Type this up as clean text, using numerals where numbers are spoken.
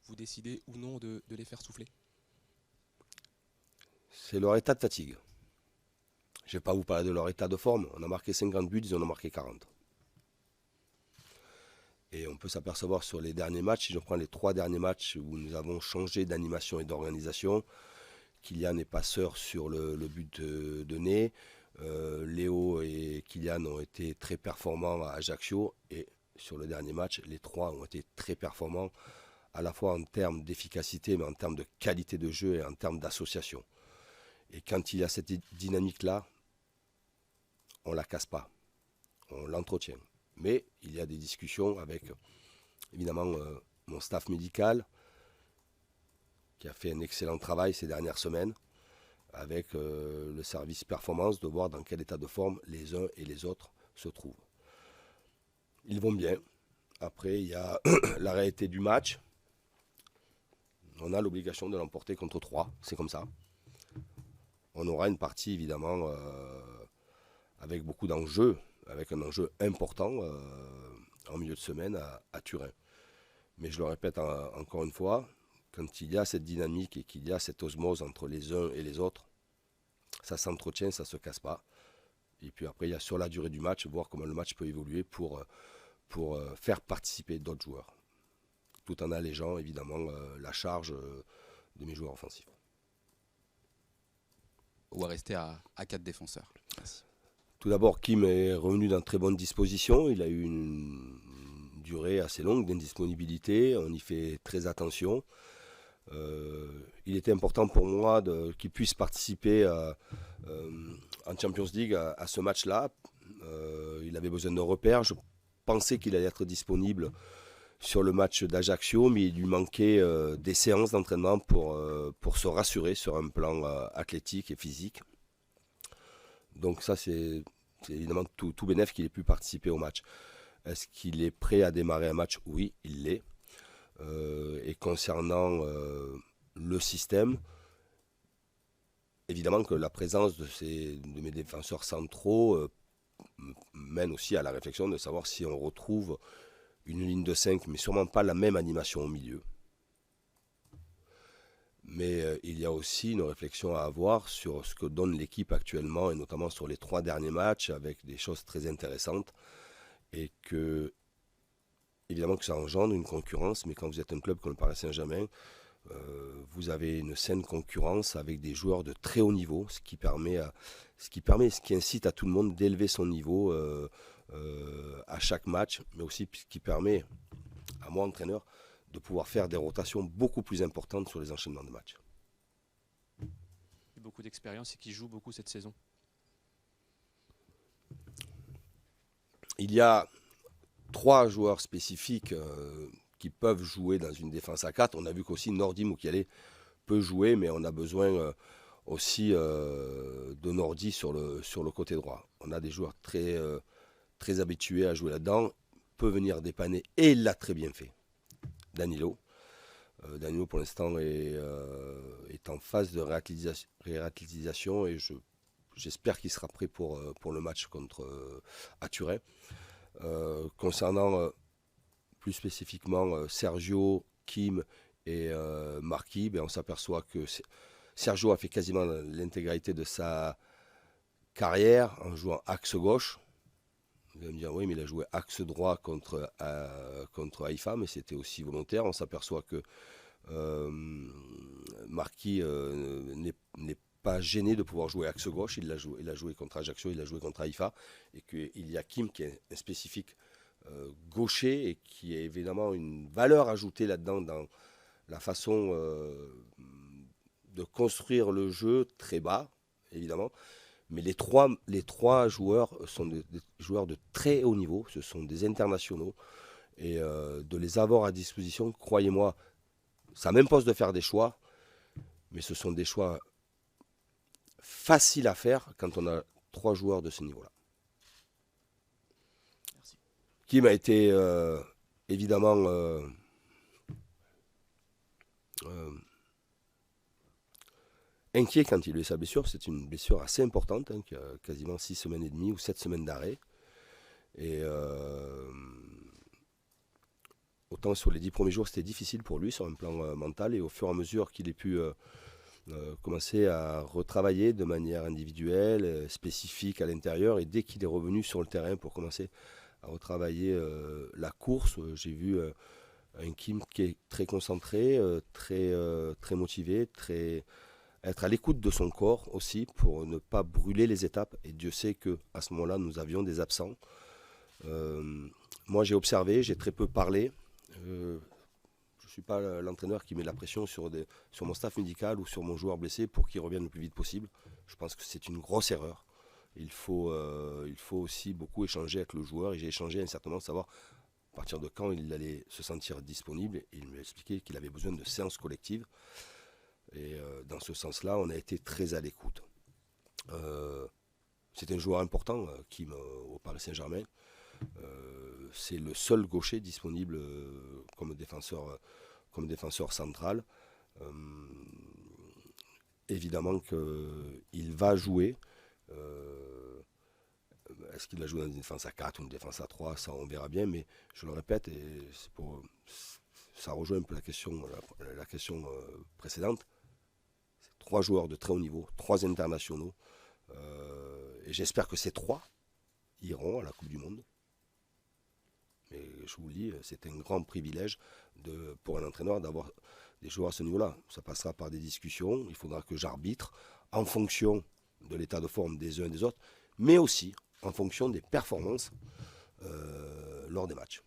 vous décidez ou non de les faire souffler? C'est leur état de fatigue. Je ne vais pas vous parler de leur état de forme. On a marqué 50 buts, ils en ont marqué 40. Et on peut s'apercevoir sur les derniers matchs, si je prends les 3 derniers matchs où nous avons changé d'animation et d'organisation, Kylian est passeur sur le but de Ney. Léo et Kylian ont été très performants à Ajaccio. Et sur le dernier match, les 3 ont été très performants, à la fois en termes d'efficacité, mais en termes de qualité de jeu et en termes d'association. Et quand il y a cette dynamique-là, on ne la casse pas, on l'entretient. Mais il y a des discussions avec, évidemment, mon staff médical, qui a fait un excellent travail ces dernières semaines, avec le service performance, de voir dans quel état de forme les uns et les autres se trouvent. Ils vont bien. Après, il y a la réalité du match. On a l'obligation de l'emporter contre 3, c'est comme ça. On aura une partie, évidemment, avec beaucoup d'enjeux, avec un enjeu important en milieu de semaine à Turin. Mais je le répète encore une fois, quand il y a cette dynamique et qu'il y a cette osmose entre les uns et les autres, ça s'entretient, ça ne se casse pas. Et puis après, il y a sur la durée du match, voir comment le match peut évoluer pour faire participer d'autres joueurs. Tout en allégeant évidemment la charge de mes joueurs offensifs. Ou à rester à 4 défenseurs? Merci. Tout d'abord, Kim est revenu dans de très bonnes dispositions. Il a eu une durée assez longue d'indisponibilité. On y fait très attention. Il était important pour moi qu'il puisse participer en Champions League à ce match-là. Il avait besoin de repères. Je pensais qu'il allait être disponible sur le match d'Ajaccio, mais il lui manquait des séances d'entraînement pour se rassurer sur un plan athlétique et physique. Donc ça, c'est évidemment tout bénef qu'il ait pu participer au match. Est-ce qu'il est prêt à démarrer un match? Oui, il l'est. Et concernant le système, évidemment que la présence de mes défenseurs centraux mène aussi à la réflexion de savoir si on retrouve une ligne de 5, mais sûrement pas la même animation au milieu. Mais il y a aussi une réflexion à avoir sur ce que donne l'équipe actuellement, et notamment sur les 3 derniers matchs, avec des choses très intéressantes. Et que, évidemment que ça engendre une concurrence, mais quand vous êtes un club comme le Paris Saint-Germain, vous avez une saine concurrence avec des joueurs de très haut niveau, ce qui incite à tout le monde d'élever son niveau à chaque match, mais aussi ce qui permet à moi, entraîneur, de pouvoir faire des rotations beaucoup plus importantes sur les enchaînements de matchs. Beaucoup d'expérience et qui joue beaucoup cette saison. Il y a 3 joueurs spécifiques qui peuvent jouer dans une défense à 4. On a vu qu'aussi Nordi Mukiele peut jouer, mais on a besoin aussi de Nordi sur le côté droit. On a des joueurs très habitués à jouer là-dedans, peut venir dépanner, et il l'a très bien fait. Danilo. Danilo, pour l'instant, est en phase de réathlétisation, et j'espère qu'il sera prêt pour le match à Turin. Concernant plus spécifiquement Sergio, Kim et Marquis, on s'aperçoit que Sergio a fait quasiment l'intégralité de sa carrière en jouant axe gauche. Vous allez me dire, oui, mais il a joué axe droit contre Haïfa, mais c'était aussi volontaire. On s'aperçoit que Marquis n'est pas gêné de pouvoir jouer axe gauche. Il a joué contre Ajaccio, il a joué contre Haïfa. Et qu'il y a Kim qui est un spécifique gaucher et qui a évidemment une valeur ajoutée là-dedans dans la façon de construire le jeu très bas, évidemment. Mais les trois joueurs sont des joueurs de très haut niveau, ce sont des internationaux. Et de les avoir à disposition, croyez-moi, ça m'impose de faire des choix, mais ce sont des choix faciles à faire quand on a 3 joueurs de ce niveau-là. Merci. Kim a été évidemment inquiet quand il a eu sa blessure. C'est une blessure assez importante, qui a quasiment 6 semaines et demie ou 7 semaines d'arrêt. Et autant sur les 10 premiers jours, c'était difficile pour lui sur un plan mental. Et au fur et à mesure qu'il ait pu commencer à retravailler de manière individuelle, spécifique à l'intérieur, et dès qu'il est revenu sur le terrain pour commencer à retravailler la course, j'ai vu un Kim qui est très concentré, très motivé, être à l'écoute de son corps aussi pour ne pas brûler les étapes. Et Dieu sait qu'à ce moment-là, nous avions des absents. Moi, j'ai observé, j'ai très peu parlé. Je ne suis pas l'entraîneur qui met la pression sur mon staff médical ou sur mon joueur blessé pour qu'il revienne le plus vite possible. Je pense que c'est une grosse erreur. Il faut aussi beaucoup échanger avec le joueur. Et j'ai échangé à un certain moment, savoir à partir de quand il allait se sentir disponible. Et il m'a expliqué qu'il avait besoin de séances collectives. Et dans ce sens-là, on a été très à l'écoute. C'est un joueur important, Kim, au Paris Saint-Germain. C'est le seul gaucher disponible comme défenseur central. Évidemment qu'il va jouer. Est-ce qu'il va jouer dans une défense à 4 ou une défense à 3? Ça, on verra bien. Mais je le répète, et ça rejoint un peu la question précédente. 3 joueurs de très haut niveau, 3 internationaux. Et j'espère que ces 3 iront à la Coupe du Monde. Mais je vous le dis, c'est un grand privilège pour un entraîneur d'avoir des joueurs à ce niveau-là. Ça passera par des discussions. Il faudra que j'arbitre en fonction de l'état de forme des uns et des autres, mais aussi en fonction des performances lors des matchs.